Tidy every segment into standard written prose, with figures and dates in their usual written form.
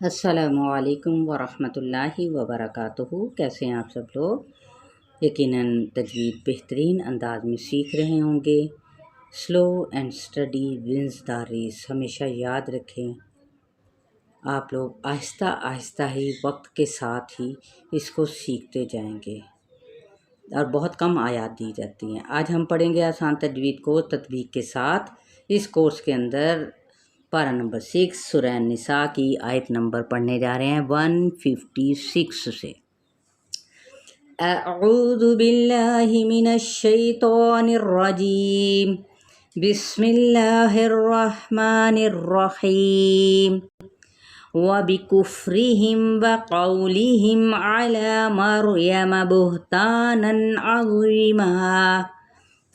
السلام علیکم ورحمۃ اللہ وبرکاتہ۔ کیسے ہیں آپ سب لوگ؟ یقیناً تجوید بہترین انداز میں سیکھ رہے ہوں گے۔ Slow and steady wins the race, ہمیشہ یاد رکھیں آپ لوگ آہستہ آہستہ ہی وقت کے ساتھ ہی اس کو سیکھتے جائیں گے، اور بہت کم آیات دی جاتی ہیں۔ آج ہم پڑھیں گے آسان تجوید کو تطبیق کے ساتھ۔ اس کورس کے اندر پارہ نمبر 6 سورہ النساء کی آیت نمبر پڑھنے جا رہے ہیں 156 سے۔ اعوذ باللہ من الشیطان الرجیم، بسم اللہ الرحمن الرحیم۔ وَبِكُفْرِهِمْ وَقَوْلِهِمْ عَلَى مَرْيَمَ بُهْتَانًا عَظِيمًا۔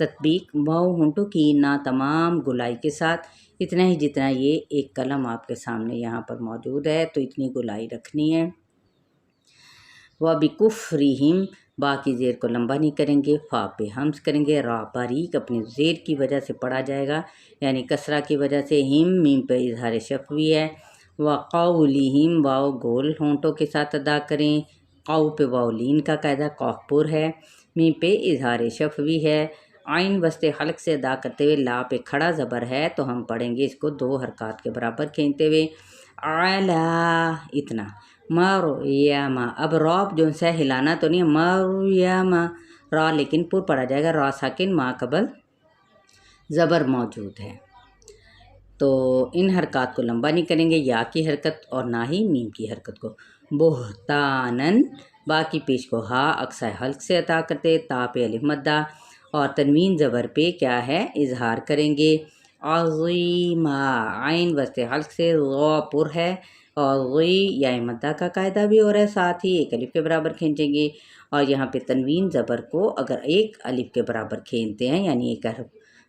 تطبیق: واو ہونٹوں کی نا تمام گولائی کے ساتھ، اتنا ہی جتنا یہ ایک قلم آپ کے سامنے یہاں پر موجود ہے تو اتنی گولائی رکھنی ہے۔ وَبِكُفْرِهِمْ، با کی زیر کو لمبا نہیں کریں گے، فا پہ ہمز کریں گے، را باریک اپنے زیر کی وجہ سے پڑھا جائے گا، یعنی کسرہ کی وجہ سے۔ ہم میم پہ اظہار شفوی ہے۔ وَقَوْلِهِمْ، واو گول ہونٹوں کے ساتھ ادا کریں، قو پہ واو لین کا قاعدہ قاف پر ہے، میم پہ اظہار شفوی ہے، عین وسط حلق سے ادا کرتے ہوئے لا پہ کھڑا زبر ہے تو ہم پڑھیں گے اس کو 2 حرکات کے برابر کھینچتے ہوئے، علا اتنا، مریم، اب را جو سے ہلانا تو نہیں ہے، مریم را لیکن پر پڑھا جائے گا، را ساکن ما قبل زبر موجود ہے، تو ان حرکات کو لمبا نہیں کریں گے، یا کی حرکت اور نہ ہی میم کی حرکت کو۔ بہتانن، با کی پیش کو ہا اقصی حلق سے ادا کرتے، تا پہ الف مدہ اور تنوین زبر پہ کیا ہے اظہار کریں گے۔ عظیمہ، عین وسط حلق سے، غا پر ہے اور غی یا مدہ کا قاعدہ بھی ہو رہا ہے، ساتھ ہی ایک الف کے برابر کھینچیں گے، اور یہاں پہ تنوین زبر کو اگر ایک الف کے برابر کھینچتے ہیں یعنی ایک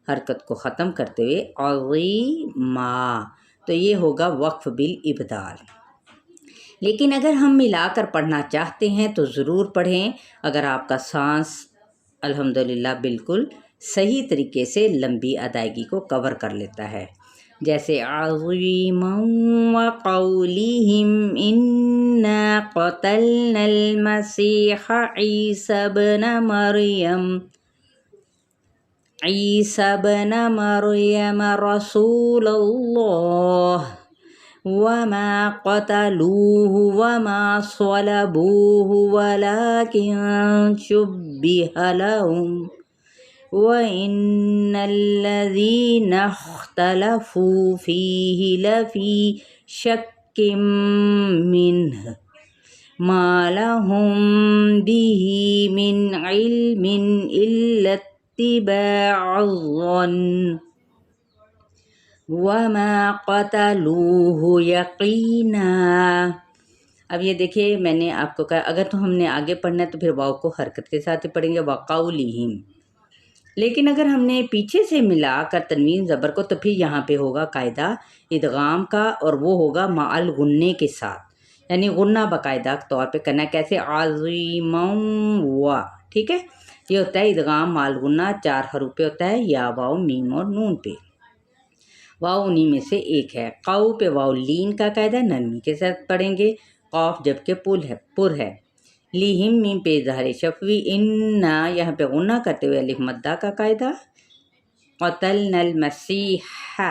حرکت کو ختم کرتے ہوئے عظیمہ، تو یہ ہوگا وقف بالابدال۔ لیکن اگر ہم ملا کر پڑھنا چاہتے ہیں تو ضرور پڑھیں، اگر آپ کا سانس الحمدللہ بالکل صحیح طریقے سے لمبی ادائیگی کو کور کر لیتا ہے، جیسے عظیما وقولہم انا قتلنا المسیح عیسی بن مریم رسول اللہ وما قتلوه وما صلبوه ولكن شبه لهم وإن الذين اختلفوا فيه لفي شك منه ما لهم به من علم إلا اتباع الظن وما قتلوه یقینا۔ اب یہ دیکھیے میں نے آپ کو کہا اگر تو ہم نے آگے پڑھنا ہے تو پھر واو کو حرکت کے ساتھ ہی پڑھیں گے، وقولہم، لیکن اگر ہم نے پیچھے سے ملا کر تنوین زبر کو تو پھر یہاں پہ ہوگا قاعدہ ادغام کا، اور وہ ہوگا مع غنّے کے ساتھ، یعنی غنہ باقاعدہ طور پہ کرنا ہے، کیسے عظیما و، ٹھیک ہے، یہ ہوتا ہے ادغام مع غنہ، 4 حروف پہ ہوتا ہے، یا واو میم اور نون پہ، واو انہی میں سے ایک ہے۔ قو پہ واو لین کا قاعدہ نرمی کے ساتھ پڑھیں گے، قاف جبکہ پر ہے، لیہم میم پہ اظہار شفوی، انا یہاں پہ غنہ کرتے ہوئے الف مدہ کا قاعدہ، قتلنا المسیح،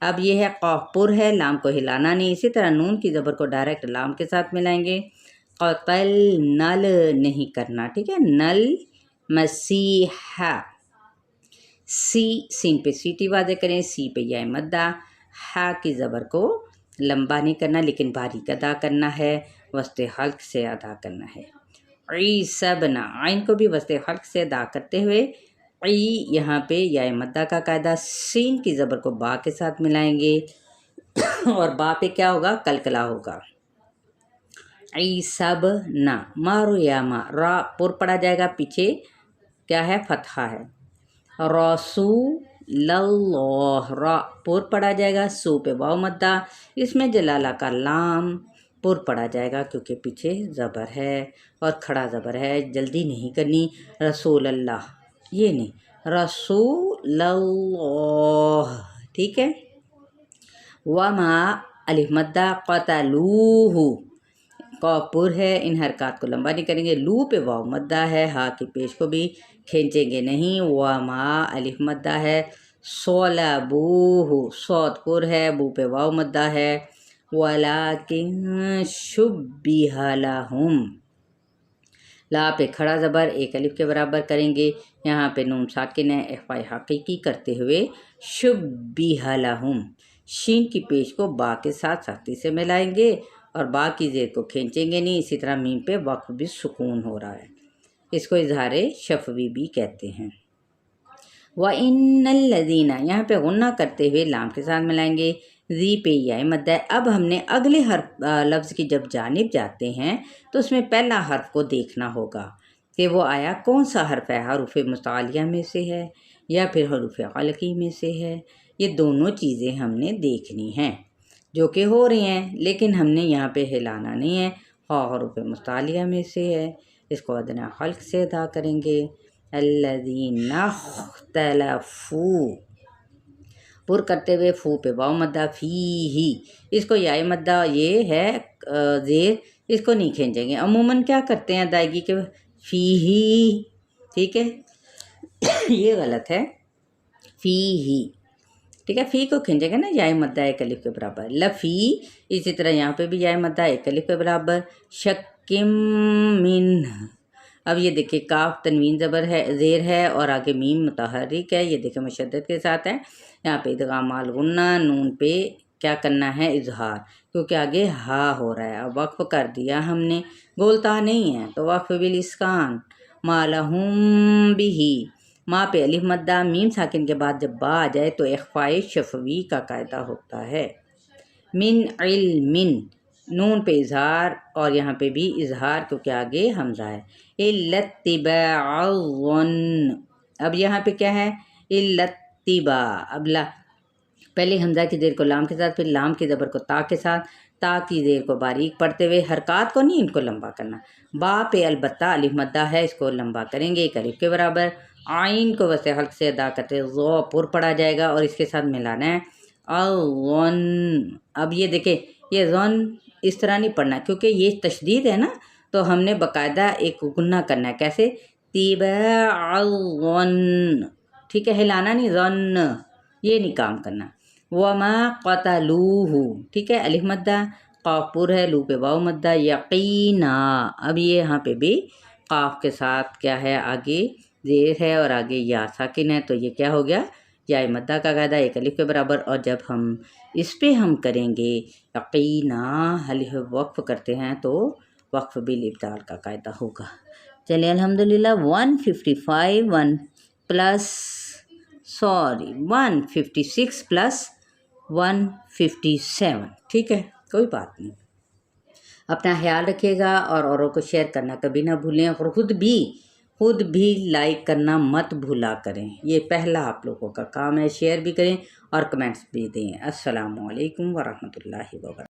اب یہ ہے قاف پر ہے، لام کو ہلانا نہیں، اسی طرح نون کی زبر کو ڈائریکٹ لام کے ساتھ ملائیں گے، قتل نل نہیں کرنا، ٹھیک ہے، نل مسیح، سین پہ سیٹی واضح کریں، سی پہ یا مدہ، ہا کی زبر کو لمبا نہیں کرنا لیکن باریک ادا کرنا ہے، وسط حلق سے ادا کرنا ہے۔ عیسی بن، عین کو بھی وسط حلق سے ادا کرتے ہوئے، عی یہاں پہ یا مدہ کا قاعدہ، سین کی زبر کو با کے ساتھ ملائیں گے اور با پہ کیا ہوگا کلکلا ہوگا، عیسی بن مریم، را پر پڑھا جائے گا، پیچھے کیا ہے فتحہ ہے، رسول اللہ، را پر پڑھا جائے گا، سو پہ واو مدہ، اس میں جلالہ کا لام پر پڑھا جائے گا کیونکہ پیچھے زبر ہے اور کھڑا زبر ہے، جلدی نہیں کرنی، رسول اللہ یہ نہیں، رسول اللہ، ٹھیک ہے۔ وما الف مدہ قتلوہ قاف پر ہے، ان حرکات کو لمبا نہیں کریں گے، لو پہ واو مدہ ہے، ہا کی پیش کو بھی کھینچیں گے نہیں، وما الف مدہ ہے، صلبوہ صاد پر ہے، بو پہ واو مدہ ہے، ولیکن شبہ لہم لا پہ کھڑا زبر ایک الف کے برابر کریں گے، یہاں پہ نون ساکن ہے، اخفاء حقیقی کرتے ہوئے شبہ لہم شین کی پیش کو با کے ساتھ سختی سے ملائیں گے اور با کی زیر کو کھینچیں گے نہیں، اسی طرح میم پہ وقف بھی سکون ہو رہا ہے، اس کو اظہار شفوی بھی کہتے ہیں۔ وَإِنَّ الَّذِينَ یہاں پہ غنہ کرتے ہوئے لام کے ساتھ ملائیں گے، زی پہ یا مدہ ہے۔ اب ہم نے اگلے حرف لفظ کی جب جانب جاتے ہیں تو اس میں پہلا حرف کو دیکھنا ہوگا کہ وہ آیا کون سا حرف ہے، حروف متعالیہ میں سے ہے یا پھر حروف علقی میں سے ہے، یہ دونوں چیزیں ہم نے دیکھنی ہیں جو کہ ہو رہی ہیں، لیکن ہم نے یہاں پہ ہلانا نہیں ہے، حروف متعالیہ میں سے ہے، اس کو ادنیٰ خلق سے ادا کریں گے۔ الذین اختلفوا پر کرتے ہوئے فو پہ واو مدہ فی ہی، اس کو یا مدہ یہ ہے زیر، اس کو نہیں کھینچیں گے، عموماً کیا کرتے ہیں ادائیگی کے فی ہی، ٹھیک ہے یہ غلط ہے، فی ہی ٹھیک ہے، فی کو کھینچیں گے نا یا مدہ ایک الف کے برابر، لفی اسی طرح یہاں پہ بھی یا مدہ ایک الف کے برابر، شکم من اب یہ دیکھیں کاف تنوین زبر ہے زیر ہے اور آگے میم متحرک ہے، یہ دیکھیں مشدد کے ساتھ ہے، یہاں پہ ادغام الغنہ نون پہ کیا کرنا ہے اظہار، کیونکہ آگے ہا ہو رہا ہے، اب وقف کر دیا ہم نے، گولتا نہیں ہے تو وقف بالاسکان ما لہم بہی، ماں پہ الف مدہ، میم ساکن کے بعد جب با آ جائے تو اخفاء شفوی کا قاعدہ ہوتا ہے، من علم نون پہ اظہار اور یہاں پہ بھی اظہار کیونکہ آگے حمزہ ہے، الا اتباع الظن اب یہاں پہ کیا ہے الا اتباع، اب پہلے حمزہ کی زیر کو لام کے ساتھ پھر لام کی زبر کو تا کے ساتھ، تا کی زیر کو باریک پڑھتے ہوئے حرکات کو نہیں ان کو لمبا کرنا، با پہ البتہ الف مدہ ہے، اس کو لمبا کریں گے ایک الف کے برابر، عین کو وسط حلق سے ادا کرتے ذو پر پڑھا جائے گا اور اس کے ساتھ ملانا ہے الظن، اب یہ دیکھیں یہ ظن اس طرح نہیں پڑھنا کیونکہ یہ تشدید ہے نا، تو ہم نے باقاعدہ ایک گنہ کرنا ہے، کیسے تباع الظن، ٹھیک ہے ہلانا نہیں، ظن یہ نہیں کام کرنا، وما قتلوہ ٹھیک ہے الف مدہ، قاف پر ہے، لو پہ واو مدہ، یقینا اب یہ یہاں پہ بھی قاف کے ساتھ کیا ہے آگے زیر ہے اور آگے یا ساکن ہے، تو یہ کیا ہو گیا یا مدہ کا قاعدہ ایک الف کے برابر، اور جب ہم اس پہ ہم کریں گے یقینا الف وقف کرتے ہیں تو وقف بالابدال کا قاعدہ ہوگا۔ چلیے الحمدللہ 155 پلس 156 پلس 157 ٹھیک ہے، کوئی بات نہیں، اپنا خیال رکھیے گا اور اوروں کو شیئر کرنا کبھی نہ بھولیں، اور خود بھی لائک کرنا مت بھولا کریں، یہ پہلا آپ لوگوں کا کام ہے، شیئر بھی کریں اور کمنٹس بھی دیں۔ السلام علیکم ورحمۃ اللہ وبرکاتہ۔